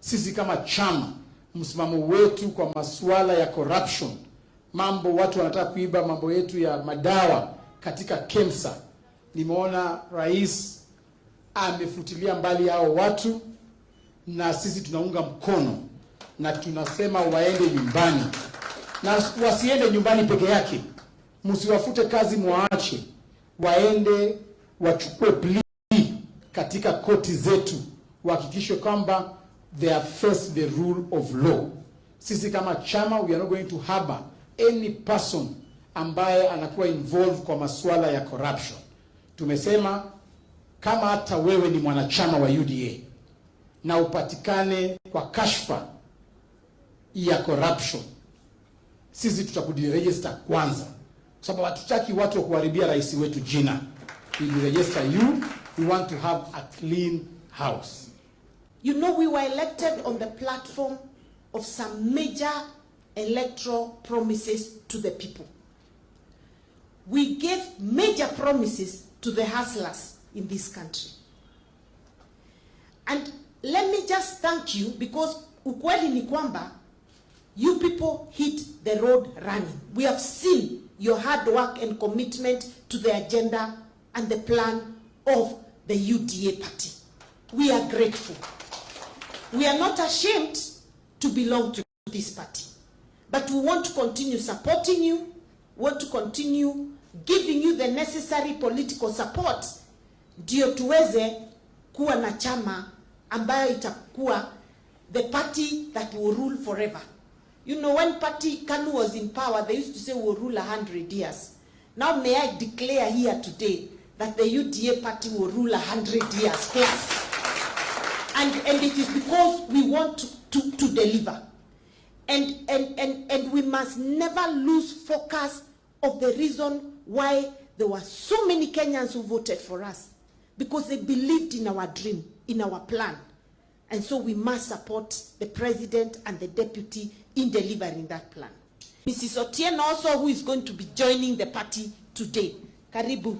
Sisi kama chama, msimamo wetu kwa masuala ya corruption, mambo watu wanataka kuiba mambo yetu ya madawa katika KEMSA, nimeona rais amefutilia mbali hao watu, na sisi tunaunga mkono na tunasema waende nyumbani, na wasiende nyumbani peke yake. Msiwafute kazi, muache waende wachukue plea katika koti zetu, wahakikishe kwamba they have faced the rule of law. Sisi kama chama, we are not going to harbor any person ambaye anakuwa involved kwa masuala ya corruption. Tumesema kama hata wewe ni mwanachama wa UDA na upatikane kwa kashfa ya corruption, sisi tutakudiregister kwanza, kwa sababu hatutaki watu kuharibia rais wetu jina. We register you. We want to have a clean house. You know, we were elected on the platform of some major electoral promises to the people. We gave major promises to the hustlers in this country. And let me just thank you, because ukweli ni kwamba you people hit the road running. We have seen your hard work and commitment to the agenda and the plan of the UDA party. We are grateful. We are not ashamed to belong to this party, but we want to continue supporting you, want to continue giving you the necessary political support, ndio tuweze kuwa na chama ambayo itakuwa the party that will rule forever. You know, when party KANU was in power, they used to say we'll rule 100 years. Now may I declare here today that the UDA party will rule 100 years plus. And it is because we want to deliver. And we must never lose focus of the reason why there were so many Kenyans who voted for us. Because they believed in our dream, in our plan. And so we must support the president and the deputy in delivering that plan. Mrs. Otieno also, who is going to be joining the party today. Karibu.